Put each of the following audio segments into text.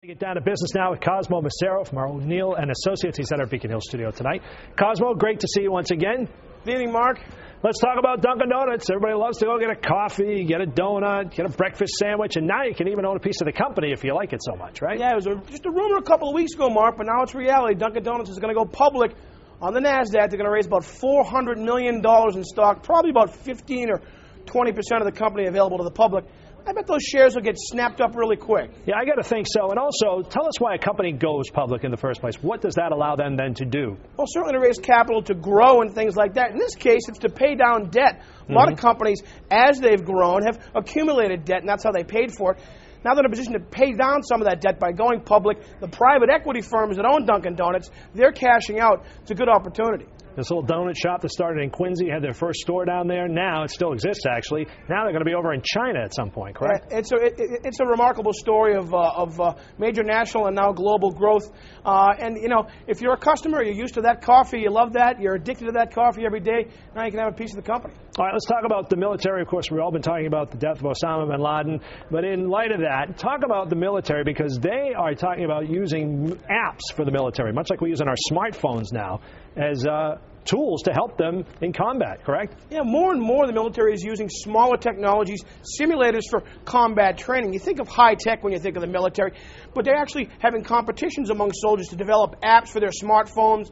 Get down to business now with Cosmo Macero from our O'Neill and Associates. He's at our Beacon Hill studio tonight. Cosmo, great to see you once again. Good evening, Mark. Let's talk about Dunkin Donuts. Everybody loves to go get a coffee, get a donut, get a breakfast sandwich, and now you can even own a piece of the company if you like it so much, right? Yeah, it was just a rumor a couple of weeks ago, Mark, but now it's reality. Dunkin Donuts is going to go public on the NASDAQ. They're going to raise about $400 million in stock, probably about 15 or 20% of the company available to the public. I bet those shares will get snapped up really quick. Yeah, I got to think so. And also, tell us why a company goes public in the first place. What does that allow them then to do? Well, certainly to raise capital, to grow, and things like that. In this case, it's to pay down debt. A lot of companies, as they've grown, have accumulated debt, and that's how they paid for it. Now they're in a position to pay down some of that debt by going public. The private equity firms that own Dunkin Donuts, they're cashing out. It's a good opportunity. This little donut shop that started in Quincy had their first store down there. Now it still exists, actually. Now they're going to be over in China at some point, correct? Yeah, it's a remarkable story of major national and now global growth. And, you know, if you're a customer, you're used to that coffee, you love that, you're addicted to that coffee every day, now you can have a piece of the company. All right, let's talk about the military. Of course, we've all been talking about the death of Osama bin Laden. But in light of that, talk about the military, because they are talking about using apps for the military, much like we use on our smartphones now, as tools to help them in combat, correct? Yeah, more and more the military is using smaller technologies, simulators for combat training. You think of high tech when you think of the military, but they're actually having competitions among soldiers to develop apps for their smartphones,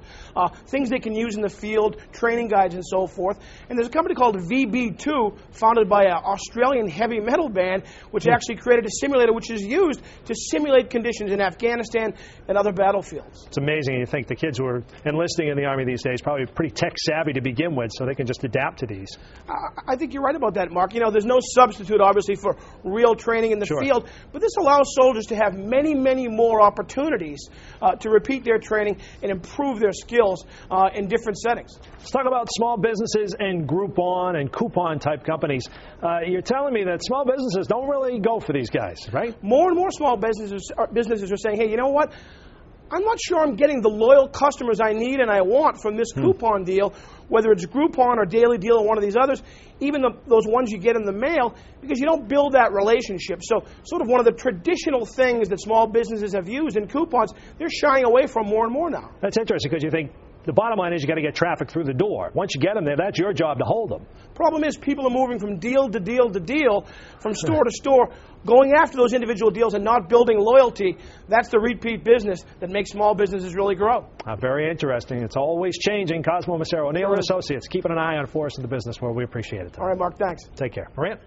things they can use in the field, training guides and so forth. And there's a company called VB2, founded by an Australian heavy metal band, which actually created a simulator which is used to simulate conditions in Afghanistan and other battlefields. It's amazing. You think the kids who are enlisting in the Army these days probably pretty tech-savvy to begin with, so they can just adapt to these. I think you're right about that, Mark. You know, there's no substitute, obviously, for real training in the field, but this allows soldiers to have many, many more opportunities to repeat their training and improve their skills in different settings. Let's talk about small businesses and Groupon and coupon-type companies. You're telling me that small businesses don't really go for these guys, right? More and more small businesses are saying, hey, you know what? I'm not sure I'm getting the loyal customers I need and I want from this coupon deal, whether it's Groupon or Daily Deal or one of these others, even those ones you get in the mail, because you don't build that relationship. So sort of one of the traditional things that small businesses have used in coupons, they're shying away from more and more now. That's interesting, because you think the bottom line is you got to get traffic through the door. Once you get them there, that's your job to hold them. Problem is, people are moving from deal to deal to deal, from store to store, going after those individual deals and not building loyalty. That's the repeat business that makes small businesses really grow. Very interesting. It's always changing. Cosmo Macero, O'Neill and Associates, keeping an eye on for us in the business world. We appreciate it. All right, Mark, thanks. Take care. Maria?